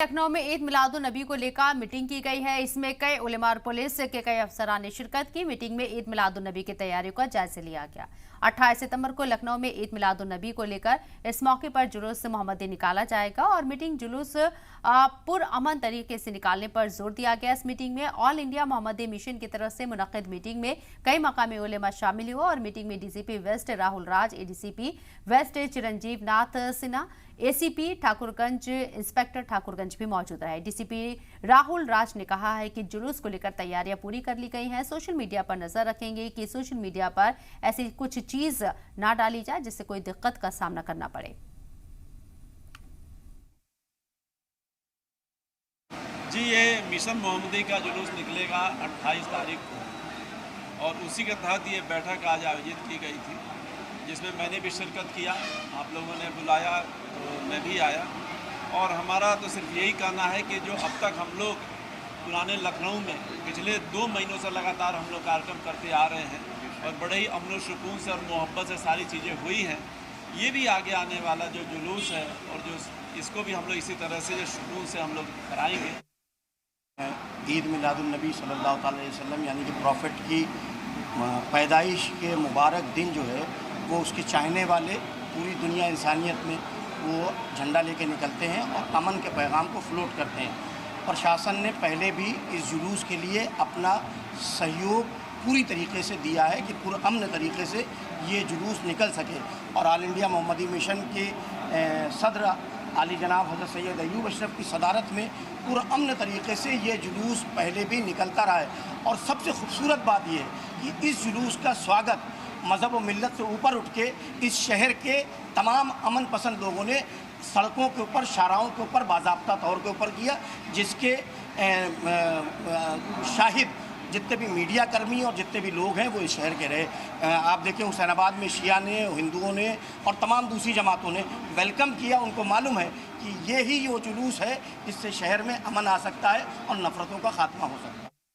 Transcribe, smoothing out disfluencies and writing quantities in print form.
लखनऊ में ईद मिलादुन नबी को लेकर मीटिंग की गई है। इसमें कई उलेमा और पुलिस के कई अफसरान ने शिरकत की। मीटिंग में ईद मिलादुन नबी की तैयारियों का जायजा लिया गया। 28 सितंबर को लखनऊ में ईद मिलादुन नबी को लेकर इस मौके पर जुलूस मोहम्मदी निकाला जाएगा और मीटिंग जुलूस पुरअमन तरीके से निकालने पर जोर दिया गया। इस मीटिंग में ऑल इंडिया मोहम्मदी मिशन की तरफ से मुनक्किद मीटिंग में कई मकामी उलेमा शामिल हुआ और मीटिंग में DCP waste Rahul Raj, ADCP waste चिरंजीव नाथ सिन्हा, एसीपी ठाकुरगंज इंस्पेक्टर ठाकुरगंज भी मौजूद रहे। डीसीपी राहुल राज ने कहा है कि जुलूस को लेकर तैयारियां पूरी कर ली गई हैं। सोशल मीडिया पर नजर रखेंगे कि सोशल मीडिया पर ऐसी कुछ चीज ना डाली जाए जिससे कोई दिक्कत का सामना करना पड़े। जी, ये मिशन मोहम्मदी का जुलूस निकलेगा 28 तारीख को और उसी के तहत ये बैठक आज आयोजित की गई थी, जिसमें मैंने भी शिरकत किया। आप लोगों ने बुलाया तो मैं भी आया और हमारा तो सिर्फ यही कहना है कि जो अब तक हम लोग पुराने लखनऊ में पिछले 2 महीनों से लगातार हम लोग कार्यक्रम करते आ रहे हैं और बड़े ही अमन व सुकून से और मोहब्बत से सारी चीज़ें हुई हैं, ये भी आगे आने वाला जो जुलूस है और जो इसको भी हम लोग इसी तरह से जो सुकून से हम लोग कराएंगे। ईद मिलादुन नबी सल्लल्लाहु अलैहि वसल्लम यानी कि प्रॉफिट की पैदाइश के मुबारक दिन जो है वो उसके चाहने वाले पूरी दुनिया इंसानियत में वो झंडा लेके निकलते हैं और अमन के पैगाम को फ्लोट करते हैं। प्रशासन ने पहले भी इस जुलूस के लिए अपना सहयोग पूरी तरीके से दिया है कि पुरअमन तरीके से ये जुलूस निकल सके और ऑल इंडिया मोहम्मदी मिशन के सदर आली जनाब हज़रत सैयद अयूब अशरफ की सदारत में पुरअमन तरीके से ये जुलूस पहले भी निकलता रहा है। और सबसे खूबसूरत बात यह है कि इस जुलूस का स्वागत मज़हब व मिल्लत से ऊपर उठ के इस शहर के तमाम अमन पसंद लोगों ने सड़कों के ऊपर, शाहराहों के ऊपर बाज़ाब्ता तौर के ऊपर किया, जिसके शाहिद जितने भी मीडिया कर्मी और जितने भी लोग हैं वो इस शहर के रहे। आप देखें हुसैनाबाद में शिया ने, हिंदुओं ने और तमाम दूसरी जमातों ने वेलकम किया। उनको मालूम है कि ये ही वो जुलूस है जिससे शहर में अमन आ सकता है और नफ़रतों का खात्मा हो सकता है।